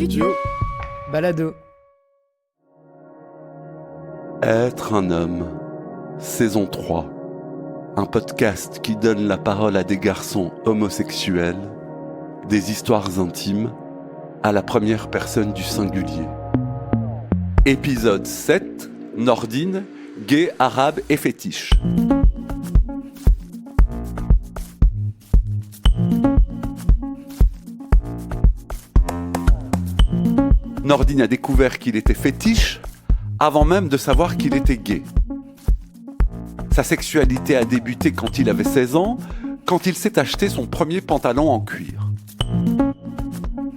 Studio Balado. Être un homme, saison 3. Un podcast qui donne la parole à des garçons homosexuels, des histoires intimes, à la première personne du singulier. Épisode 7, Nordine, gay, arabe et fétiche. Nordine a découvert qu'il était fétiche avant même de savoir qu'il était gay. Sa sexualité a débuté quand il avait 16 ans, quand il s'est acheté son premier pantalon en cuir.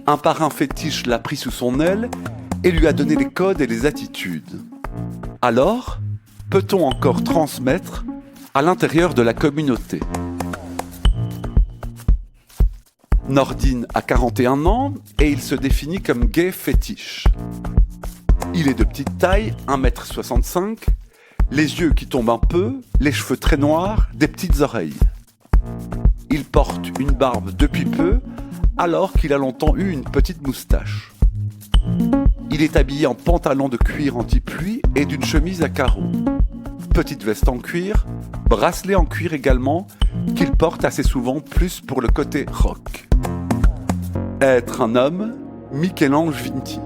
Un parrain fétiche l'a pris sous son aile et lui a donné les codes et les attitudes. Alors, peut-on encore transmettre à l'intérieur de la communauté ? Nordine a 41 ans et il se définit comme gay fétiche. Il est de petite taille, 1m65, les yeux qui tombent un peu, les cheveux très noirs, des petites oreilles. Il porte une barbe depuis peu, alors qu'il a longtemps eu une petite moustache. Il est habillé en pantalon de cuir anti-pluie et d'une chemise à carreaux. Petite veste en cuir, bracelet en cuir également, qu'il porte assez souvent plus pour le côté rock. Être un homme, Michel-Ange Vinti.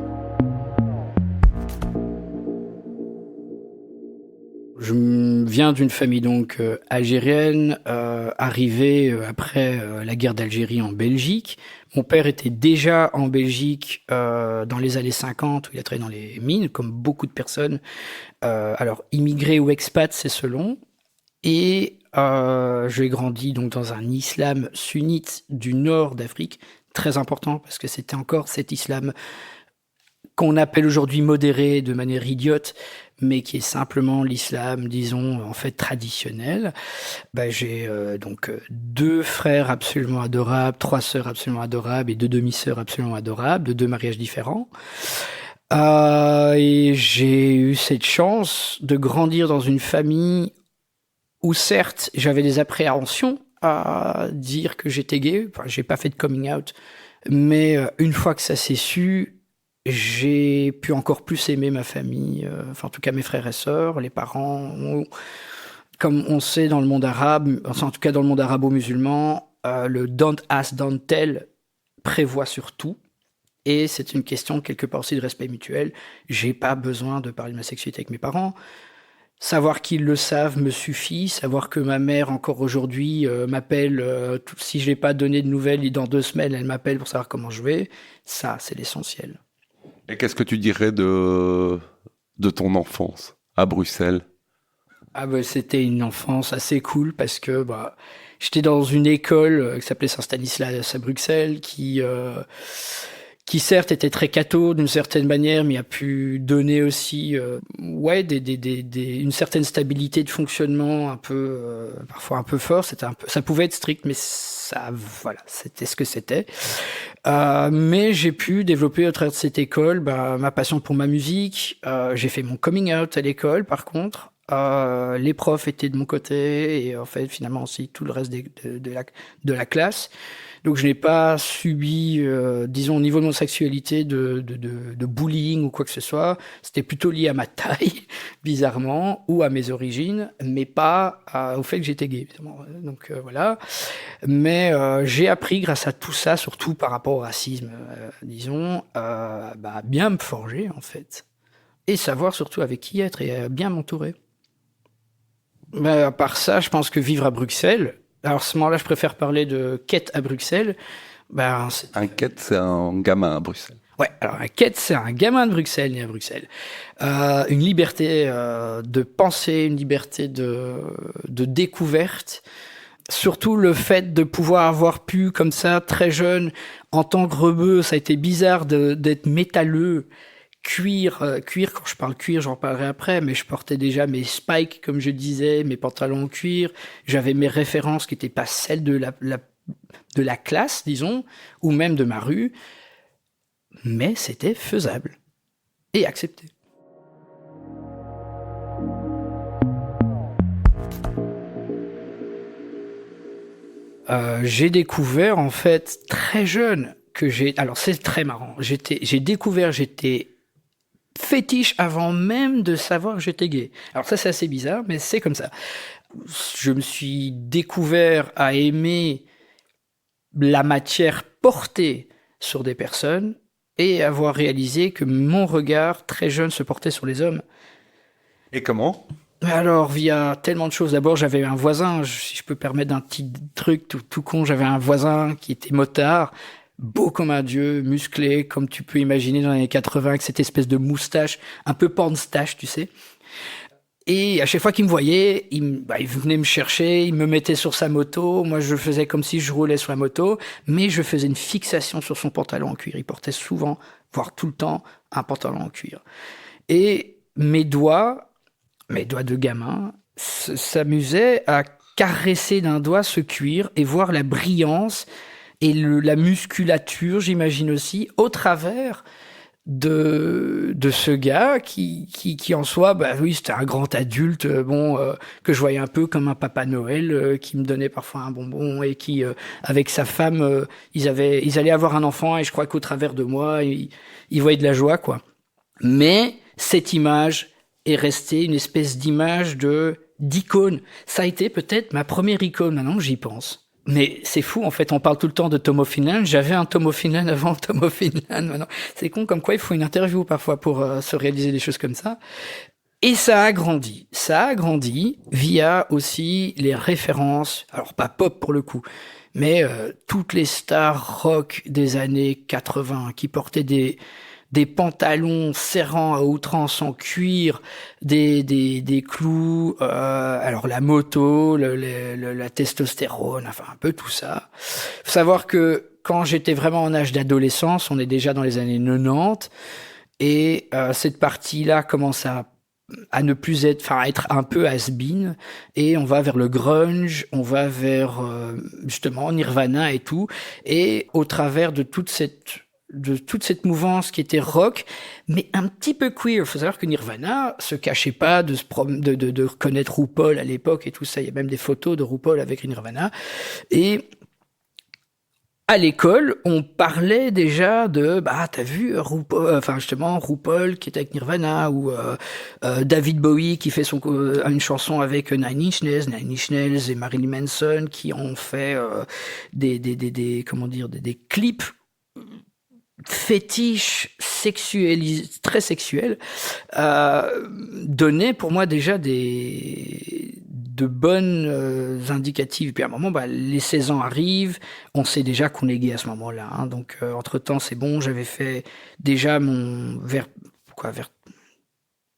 Je viens d'une famille donc algérienne, arrivée après la guerre d'Algérie en Belgique. Mon père était déjà en Belgique dans les années 50, où il a travaillé dans les mines, comme beaucoup de personnes. Alors, immigrés ou expats, c'est selon. Et j'ai grandi donc dans un islam sunnite du nord d'Afrique, très important, parce que c'était encore cet islam qu'on appelle aujourd'hui modéré de manière idiote, mais qui est simplement l'islam, disons, en fait traditionnel. J'ai donc 2 frères absolument adorables, 3 sœurs absolument adorables et 2 demi-sœurs absolument adorables, de 2 mariages différents. Et j'ai eu cette chance de grandir dans une famille où certes, j'avais des appréhensions à dire que j'étais gay. Enfin, j'ai pas fait de coming out, mais une fois que ça s'est su, j'ai pu encore plus aimer ma famille, en tout cas mes frères et sœurs, les parents. Comme on sait dans le monde arabe, en tout cas dans le monde arabo-musulman, le don't ask, don't tell prévoit sur tout. Et c'est une question quelque part aussi de respect mutuel. J'ai pas besoin de parler de ma sexualité avec mes parents. Savoir qu'ils le savent me suffit. Savoir que ma mère, encore aujourd'hui, m'appelle, si je n'ai pas donné de nouvelles, et dans 2 semaines, elle m'appelle pour savoir comment je vais. Ça, c'est l'essentiel. Et qu'est-ce que tu dirais de ton enfance à Bruxelles ? C'était une enfance assez cool parce que j'étais dans une école qui s'appelait Saint-Stanislas à Bruxelles, qui certes était très catho d'une certaine manière, mais a pu donner aussi une certaine stabilité de fonctionnement un peu parfois un peu fort. Ça pouvait être strict, mais c'était ce que c'était. Mais j'ai pu développer au travers de cette école ma passion pour ma musique. J'ai fait mon coming out à l'école, par contre. Les profs étaient de mon côté et en fait finalement aussi tout le reste de la classe. Donc je n'ai pas subi, disons au niveau de mon sexualité, de bullying ou quoi que ce soit. C'était plutôt lié à ma taille, bizarrement, ou à mes origines, mais pas au fait que j'étais gay, évidemment. Donc voilà. Mais j'ai appris grâce à tout ça, surtout par rapport au racisme, disons, bien me forger en fait. Et savoir surtout avec qui être et bien m'entourer. À part ça, je pense que vivre à Bruxelles... Alors, à ce moment-là, je préfère parler de quête à Bruxelles. Un quête, c'est un gamin à Bruxelles. Ouais, alors un quête, c'est un gamin de Bruxelles, né à Bruxelles. Une liberté de penser, une liberté de découverte. Surtout le fait de pouvoir avoir pu, comme ça, très jeune, en tant que rebeu, ça a été bizarre d'être métalleux. Cuir, quand je parle cuir, j'en parlerai après, mais je portais déjà mes spikes, comme je disais, mes pantalons en cuir. J'avais mes références qui n'étaient pas celles de la classe, disons, ou même de ma rue. Mais c'était faisable et accepté. J'ai découvert, en fait, très jeune, Alors c'est très marrant. J'étais fétiche avant même de savoir que j'étais gay. Alors ça c'est assez bizarre, mais c'est comme ça. Je me suis découvert à aimer la matière portée sur des personnes et avoir réalisé que mon regard très jeune se portait sur les hommes. Et comment ? Alors, via tellement de choses. D'abord, j'avais un voisin, si je peux permettre d'un petit truc tout con, j'avais un voisin qui était motard, beau comme un dieu, musclé, comme tu peux imaginer dans les années 80, avec cette espèce de moustache, un peu pornstache, tu sais. Et à chaque fois qu'il me voyait, il venait me chercher, il me mettait sur sa moto. Moi, je faisais comme si je roulais sur la moto, mais je faisais une fixation sur son pantalon en cuir. Il portait souvent, voire tout le temps, un pantalon en cuir. Et mes doigts de gamin s'amusaient à caresser d'un doigt ce cuir et voir la brillance et la musculature, j'imagine aussi, au travers de ce gars qui en soi, oui, c'était un grand adulte, que je voyais un peu comme un Papa Noël, qui me donnait parfois un bonbon et qui, avec sa femme, ils allaient avoir un enfant et je crois qu'au travers de moi, ils voyaient de la joie, quoi. Mais cette image est restée une espèce d'image d'icône. Ça a été peut-être ma première icône, maintenant que j'y pense. Mais c'est fou, en fait, on parle tout le temps de Tom of Finland. J'avais un Tom of Finland avant Tom of Finland. Maintenant, c'est con comme quoi il faut une interview parfois pour se réaliser des choses comme ça. Et ça a grandi. Ça a grandi via aussi les références, alors pas pop pour le coup, mais toutes les stars rock des années 80 qui portaient des pantalons serrants à outrance en cuir, des clous, alors la moto, la testostérone, enfin un peu tout ça. Faut savoir que quand j'étais vraiment en âge d'adolescence, on est déjà dans les années 90, et cette partie-là commence à ne plus être, à être un peu has-been, et on va vers le grunge, on va vers justement Nirvana et tout, et au travers de toute cette mouvance qui était rock, mais un petit peu queer. Il faut savoir que Nirvana se cachait pas de reconnaître RuPaul à l'époque et tout ça. Il y a même des photos de RuPaul avec Nirvana. Et à l'école, on parlait déjà de, t'as vu RuPaul, justement RuPaul qui était avec Nirvana, ou David Bowie qui fait une chanson avec Nine Inch Nails et Marilyn Manson qui ont fait des clips fétiche très sexuel, donnait pour moi déjà de bonnes indicatives. Puis à un moment, les 16 ans arrivent, on sait déjà qu'on est gay à ce moment-là. Hein, donc entre-temps, c'est bon, j'avais fait déjà vers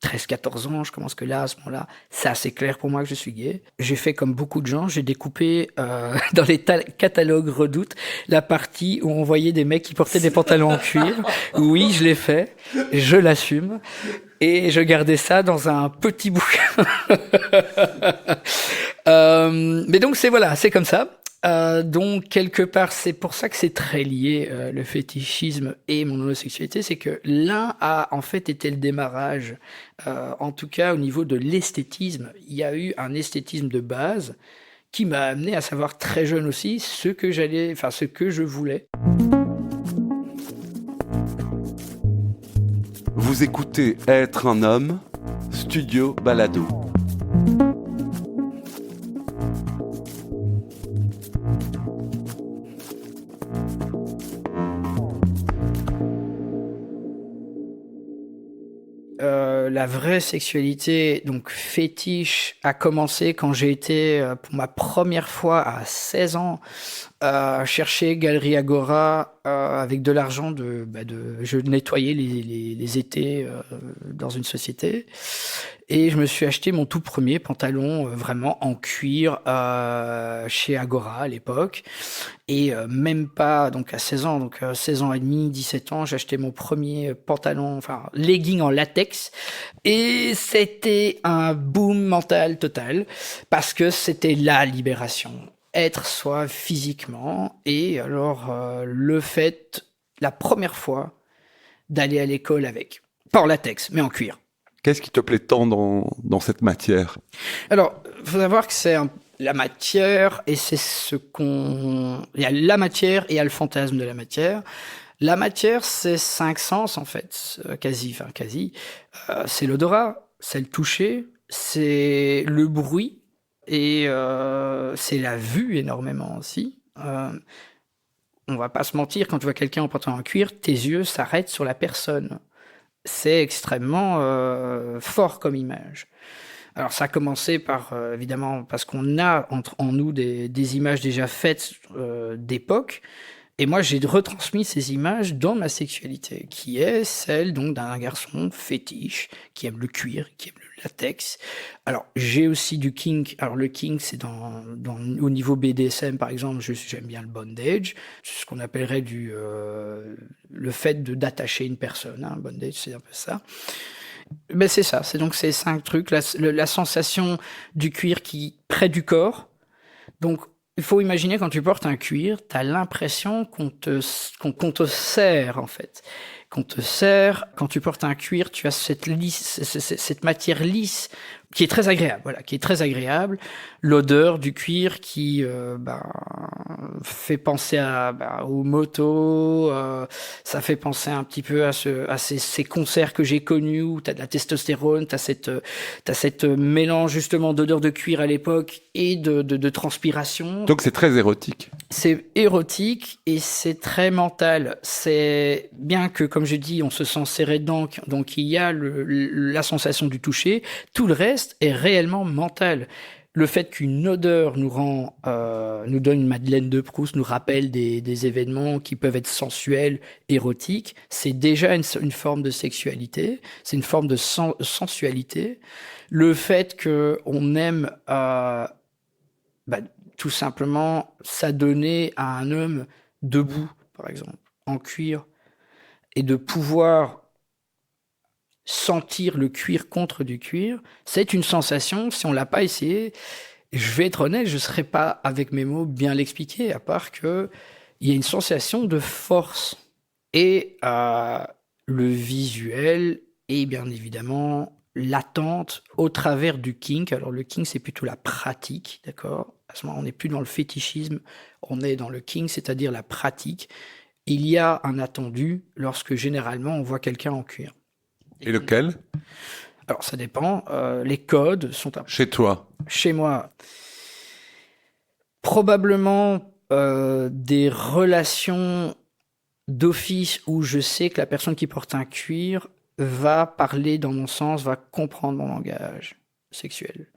13-14 ans, je commence que là, à ce moment-là, c'est assez clair pour moi que je suis gay. J'ai fait comme beaucoup de gens, j'ai découpé dans les catalogues Redoute la partie où on voyait des mecs qui portaient des pantalons en cuir. Oui, je l'ai fait, je l'assume. Et je gardais ça dans un petit bouquin. Mais donc c'est comme ça. Donc quelque part c'est pour ça que c'est très lié, le fétichisme et mon homosexualité, c'est que l'un a en fait été le démarrage, en tout cas au niveau de l'esthétisme. Il y a eu un esthétisme de base qui m'a amené à savoir très jeune aussi ce que je voulais. Vous écoutez Être un homme, Studio Balado. La vraie sexualité, donc fétiche, a commencé quand j'ai été, pour ma première fois à 16 ans, chercher Galerie Agora avec de l'argent je nettoyais les étés dans une société, et je me suis acheté mon tout premier pantalon vraiment en cuir chez Agora à l'époque, et même pas donc à 16 ans, donc 16 ans et demi, 17 ans, j'ai acheté mon premier pantalon, legging en latex, et c'était un boom mental total parce que c'était la libération. Être soi physiquement, et alors le fait, la première fois, d'aller à l'école avec, pas en latex, mais en cuir. Qu'est-ce qui te plaît tant dans cette matière ? Alors, faut savoir que la matière, et c'est il y a la matière et il y a le fantasme de la matière. La matière, c'est 5 sens, en fait, quasi. C'est l'odorat, c'est le toucher, c'est le bruit, et c'est la vue énormément aussi. On va pas se mentir, quand tu vois quelqu'un en portant un cuir, tes yeux s'arrêtent sur la personne. C'est extrêmement fort comme image. Alors ça a commencé par, évidemment, parce qu'on a en nous des images déjà faites d'époque, et moi j'ai retransmis ces images dans ma sexualité, qui est celle donc d'un garçon fétiche, qui aime le cuir, qui aime le latex. Alors j'ai aussi du kink, alors le kink c'est au niveau BDSM par exemple, j'aime bien le bondage, c'est ce qu'on appellerait le fait d'attacher une personne, hein. Bondage c'est un peu ça. Ben c'est ça, c'est donc ces 5 trucs, la sensation du cuir qui près du corps. Donc il faut imaginer quand tu portes un cuir, tu as l'impression qu'on te serre en fait. Qu'on te serre, quand tu portes un cuir, tu as cette matière lisse qui est très agréable, voilà, qui est très agréable. L'odeur du cuir qui fait penser aux motos, ça fait penser un petit peu à ces concerts que j'ai connus où t'as de la testostérone, t'as cette mélange justement d'odeur de cuir à l'époque et de transpiration. Donc c'est très érotique. C'est érotique et c'est très mental. C'est bien que, comme je dis, on se sent serré dedans, donc il y a la sensation du toucher. Tout le reste est réellement mental. Le fait qu'une odeur nous donne une Madeleine de Proust, nous rappelle des événements qui peuvent être sensuels, érotiques, c'est déjà une forme de sexualité, c'est une forme de sensualité. Le fait qu'on aime tout simplement s'adonner à un homme debout, par exemple, en cuir, et de pouvoir sentir le cuir contre du cuir, c'est une sensation, si on l'a pas essayé, je vais être honnête, je ne saurais pas avec mes mots bien l'expliquer, à part que il y a une sensation de force. Et le visuel et bien évidemment l'attente au travers du kink. Alors le kink, c'est plutôt la pratique, d'accord ? À ce moment, on n'est plus dans le fétichisme, on est dans le kink, c'est-à-dire la pratique. Il y a un attendu lorsque généralement on voit quelqu'un en cuir. Et lequel ? Alors ça dépend. Les codes sont chez toi. Chez moi, probablement des relations d'office où je sais que la personne qui porte un cuir va parler dans mon sens, va comprendre mon langage sexuel.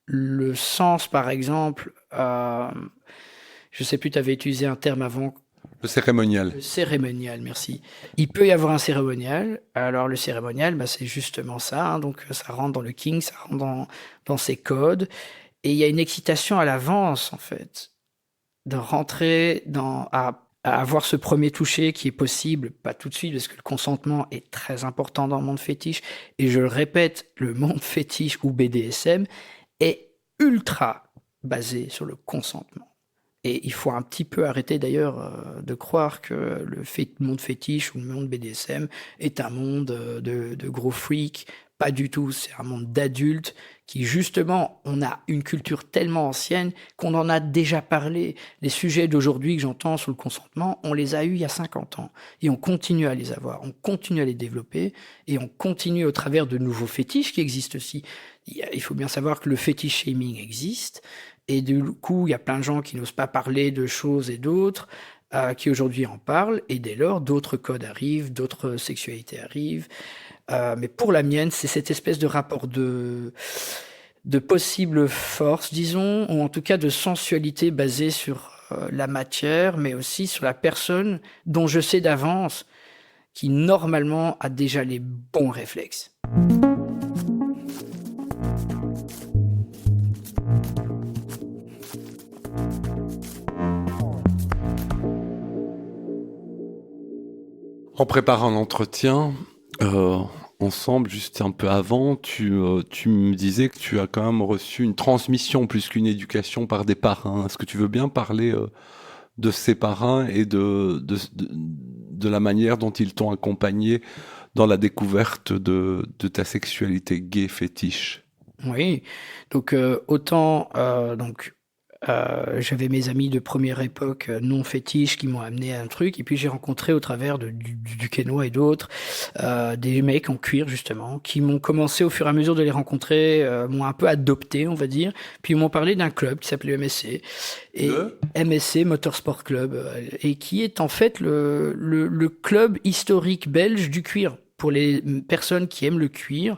Le sens, par exemple, je sais plus, tu avais utilisé un terme avant. Le cérémonial. Le cérémonial, merci. Il peut y avoir un cérémonial. Alors le cérémonial, c'est justement ça. Hein, donc ça rentre dans le kink, ça rentre dans ses codes. Et il y a une excitation à l'avance, en fait, de rentrer à avoir ce premier toucher qui est possible, pas tout de suite, parce que le consentement est très important dans le monde fétiche. Et je le répète, le monde fétiche ou BDSM est ultra basé sur le consentement. Et il faut un petit peu arrêter d'ailleurs de croire que le monde fétiche ou le monde BDSM est un monde de gros freaks. Pas du tout, c'est un monde d'adultes qui justement, on a une culture tellement ancienne qu'on en a déjà parlé. Les sujets d'aujourd'hui que j'entends sur le consentement, on les a eus il y a 50 ans. Et on continue à les avoir, on continue à les développer et on continue au travers de nouveaux fétiches qui existent aussi. Il faut bien savoir que le fétiche shaming existe. Et du coup, il y a plein de gens qui n'osent pas parler de choses et d'autres, qui aujourd'hui en parlent, et dès lors, d'autres codes arrivent, d'autres sexualités arrivent. Mais pour la mienne, c'est cette espèce de rapport de possible force, disons, ou en tout cas de sensualité basée sur la matière, mais aussi sur la personne dont je sais d'avance, qui normalement a déjà les bons réflexes. En préparant l'entretien, ensemble, juste un peu avant, tu me disais que tu as quand même reçu une transmission plus qu'une éducation par des parrains. Est-ce que tu veux bien parler de ces parrains et de la manière dont ils t'ont accompagné dans la découverte de ta sexualité gay fétiche ? Oui, donc autant j'avais mes amis de première époque non fétiches qui m'ont amené à un truc, et puis j'ai rencontré au travers du Kenoa et d'autres des mecs en cuir justement qui m'ont commencé au fur et à mesure de les rencontrer, m'ont un peu adopté on va dire, puis ils m'ont parlé d'un club qui s'appelait MSC et MSC Motorsport Club et qui est en fait le club historique belge du cuir pour les personnes qui aiment le cuir.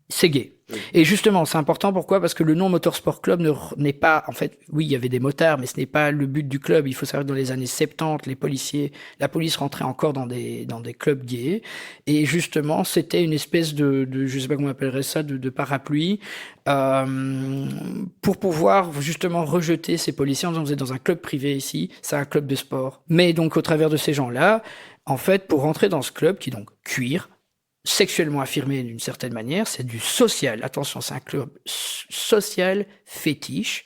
C'est gay. Oui. Et justement, c'est important. Pourquoi ? Parce que le nom Motorsport Club n'est pas, en fait, oui, il y avait des motards, mais ce n'est pas le but du club. Il faut savoir que dans les années 70, la police rentrait encore dans des clubs gays. Et justement, c'était une espèce de je sais pas comment on appellerait ça, de parapluie, pour pouvoir justement rejeter ces policiers en disant, vous êtes dans un club privé ici, c'est un club de sport. Mais donc, au travers de ces gens-là, en fait, pour rentrer dans ce club, qui est donc cuir, sexuellement affirmé d'une certaine manière, c'est du social. Attention, c'est un club social fétiche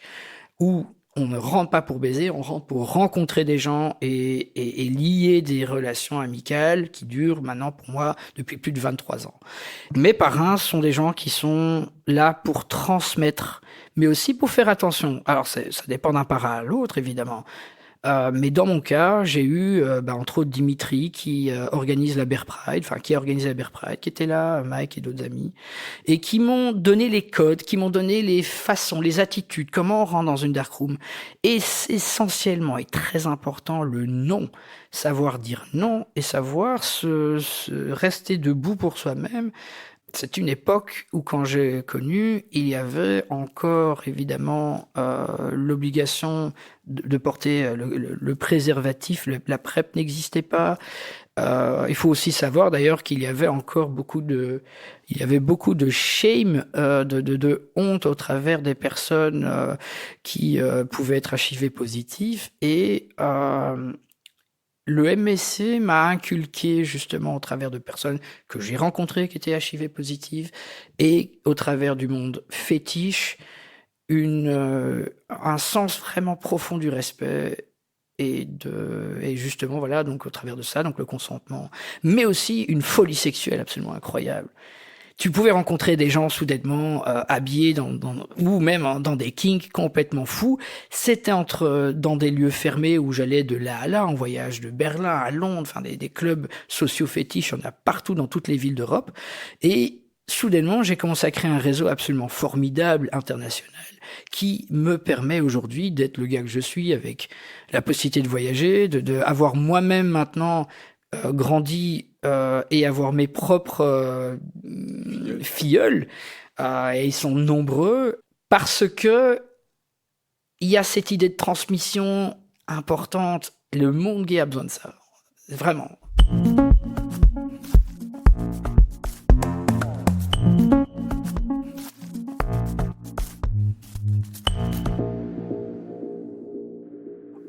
où on ne rentre pas pour baiser, on rentre pour rencontrer des gens et lier des relations amicales qui durent maintenant pour moi depuis plus de 23 ans. Mes parrains sont des gens qui sont là pour transmettre, mais aussi pour faire attention. Alors ça dépend d'un parrain à l'autre évidemment. Mais dans mon cas, j'ai eu entre autres Dimitri qui organise la Bear Pride, qui a organisé la Bear Pride, qui était là, Mike et d'autres amis, et qui m'ont donné les codes, qui m'ont donné les façons, les attitudes, comment on rentre dans une dark room. Et c'est essentiellement et très important le non, savoir dire non et savoir se rester debout pour soi-même. C'est une époque où, quand j'ai connu, il y avait encore évidemment l'obligation de porter le préservatif. La PrEP n'existait pas. Il faut aussi savoir d'ailleurs qu'il y avait encore beaucoup de shame, de honte au travers des personnes qui pouvaient être HIV positives et le MSC m'a inculqué justement au travers de personnes que j'ai rencontrées qui étaient HIV positives et au travers du monde fétiche un sens vraiment profond du respect et justement voilà, donc au travers de ça, donc le consentement, mais aussi une folie sexuelle absolument incroyable. Tu pouvais rencontrer des gens soudainement habillés ou même dans des kinks complètement fous. C'était dans des lieux fermés où j'allais de là à là, en voyage de Berlin à Londres, des clubs sociaux fétiches, il y en a partout dans toutes les villes d'Europe. Et soudainement, j'ai commencé à créer un réseau absolument formidable, international, qui me permet aujourd'hui d'être le gars que je suis, avec la possibilité de voyager, de avoir moi-même maintenant grandi et avoir mes propres filleuls, et ils sont nombreux, parce que il y a cette idée de transmission importante. Le monde gay a besoin de ça, vraiment.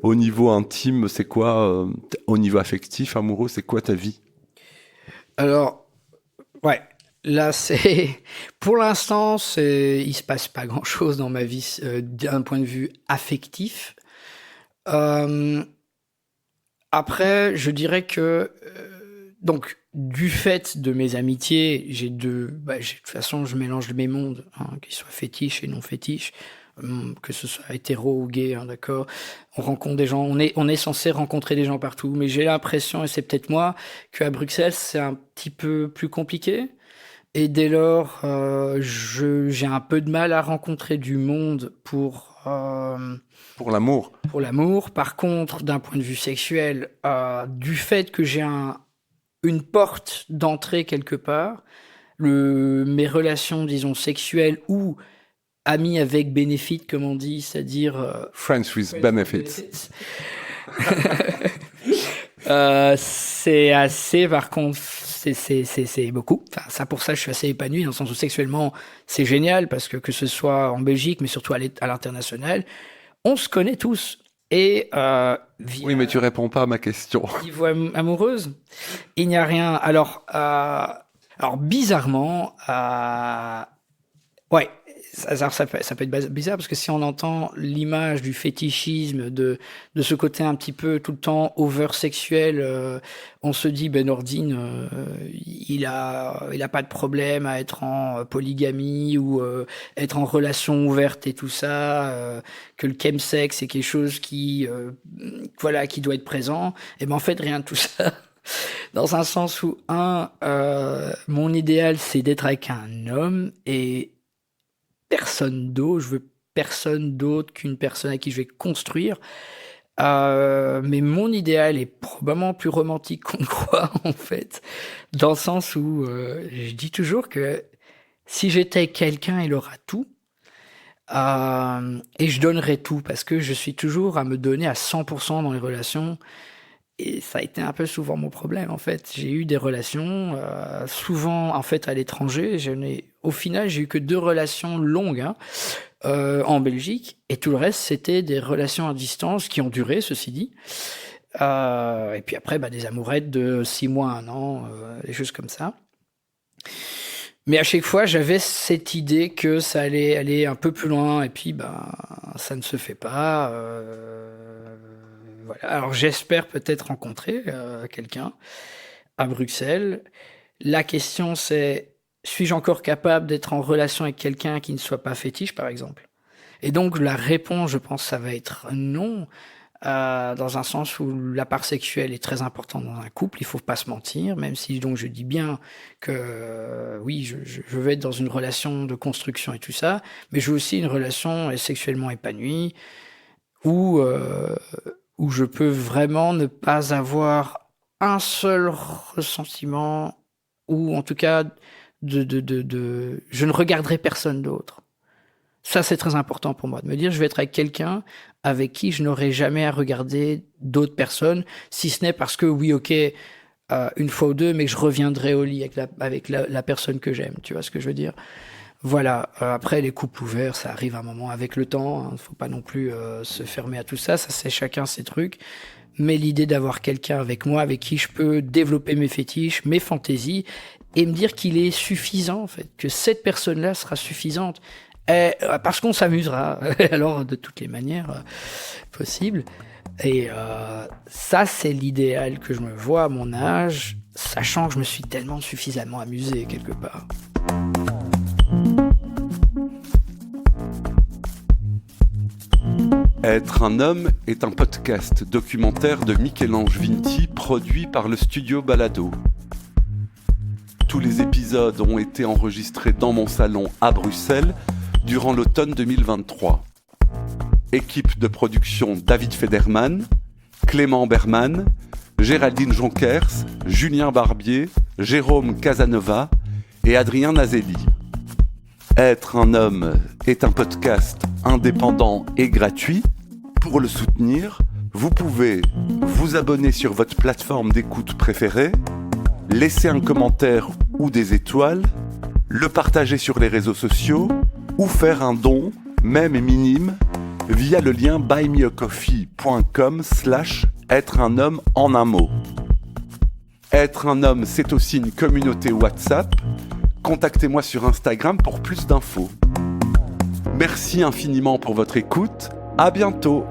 Au niveau intime, c'est quoi au niveau affectif, amoureux, c'est quoi ta vie ? Alors, ouais, là pour l'instant, il se passe pas grand-chose dans ma vie d'un point de vue affectif. Après, je dirais que donc du fait de mes amitiés, de toute façon, je mélange mes mondes, qu'ils soient fétiches et non fétiches. Que ce soit hétéro ou gay, d'accord. On rencontre des gens, on est censé rencontrer des gens partout, mais j'ai l'impression, et c'est peut-être moi, qu'à Bruxelles c'est un petit peu plus compliqué. Et dès lors, j'ai un peu de mal à rencontrer du monde pour l'amour. Pour l'amour. Par contre, d'un point de vue sexuel, du fait que j'ai une porte d'entrée quelque part, mes relations, disons, sexuelles ou amis avec bénéfice, comme on dit, c'est-à-dire Friends with benefits. C'est assez, par contre, c'est beaucoup. Ça, pour ça, je suis assez épanoui, dans le sens où sexuellement, c'est génial, parce que ce soit en Belgique, mais surtout à l'international, on se connaît tous. Et oui, mais tu réponds pas à ma question. Niveau amoureuse, il n'y a rien. Alors bizarrement, ouais. ça peut être bizarre parce que si on entend l'image du fétichisme, de ce côté un petit peu tout le temps over-sexuel, on se dit Nordine, il a pas de problème à être en polygamie ou être en relation ouverte et tout ça, que le chemsex c'est quelque chose qui doit être présent. Et en fait rien de tout ça. Dans un sens où mon idéal c'est d'être avec un homme et personne d'autre, je veux personne d'autre qu'une personne avec qui je vais construire. Mais mon idéal est probablement plus romantique qu'on ne croit, en fait, dans le sens où je dis toujours que si j'étais quelqu'un, il aura tout. Et je donnerais tout, parce que je suis toujours à me donner à 100% dans les relations. Et ça a été un peu souvent mon problème, en fait. J'ai eu des relations, souvent, en fait, à l'étranger. Au final, j'ai eu que 2 relations longues, en Belgique. Et tout le reste, c'était des relations à distance qui ont duré, ceci dit. Et puis après, des amourettes de 6 mois, 1 an, des choses comme ça. Mais à chaque fois, j'avais cette idée que ça allait aller un peu plus loin. Et puis, ça ne se fait pas. Voilà. Alors j'espère peut-être rencontrer quelqu'un à Bruxelles. La question c'est, suis-je encore capable d'être en relation avec quelqu'un qui ne soit pas fétiche, par exemple? Et donc la réponse, je pense, ça va être non, dans un sens où la part sexuelle est très importante dans un couple, il faut pas se mentir, même si donc je dis bien que oui, je veux être dans une relation de construction et tout ça, mais je veux aussi une relation sexuellement épanouie, où je peux vraiment ne pas avoir un seul ressentiment, ou en tout cas, je ne regarderai personne d'autre. Ça, c'est très important pour moi, de me dire, je vais être avec quelqu'un avec qui je n'aurai jamais à regarder d'autres personnes, si ce n'est parce que, oui, ok, une fois ou deux, mais que je reviendrai au lit avec la personne que j'aime, tu vois ce que je veux dire ? Voilà, après les couples ouverts, ça arrive à un moment avec le temps, hein, faut pas non plus se fermer à tout ça, ça c'est chacun ses trucs, mais l'idée d'avoir quelqu'un avec moi, avec qui je peux développer mes fétiches, mes fantaisies, et me dire qu'il est suffisant en fait, que cette personne-là sera suffisante, parce qu'on s'amusera, alors de toutes les manières possibles, et ça c'est l'idéal que je me vois à mon âge, sachant que je me suis tellement suffisamment amusé quelque part. Être un homme est un podcast documentaire de Michel-Ange Vinti produit par le studio Balado. Tous les épisodes ont été enregistrés dans mon salon à Bruxelles durant l'automne 2023. Équipe de production David Federman, Clément Berman, Géraldine Jonkers, Julien Barbier, Jérôme Casanova et Adrien Nazelli. Être un homme est un podcast indépendant et gratuit. Pour le soutenir, vous pouvez vous abonner sur votre plateforme d'écoute préférée, laisser un commentaire ou des étoiles, le partager sur les réseaux sociaux ou faire un don, même minime, via le lien buymeacoffee.com/être un homme en un mot. Être un homme, c'est aussi une communauté WhatsApp. Contactez-moi sur Instagram pour plus d'infos. Merci infiniment pour votre écoute. À bientôt.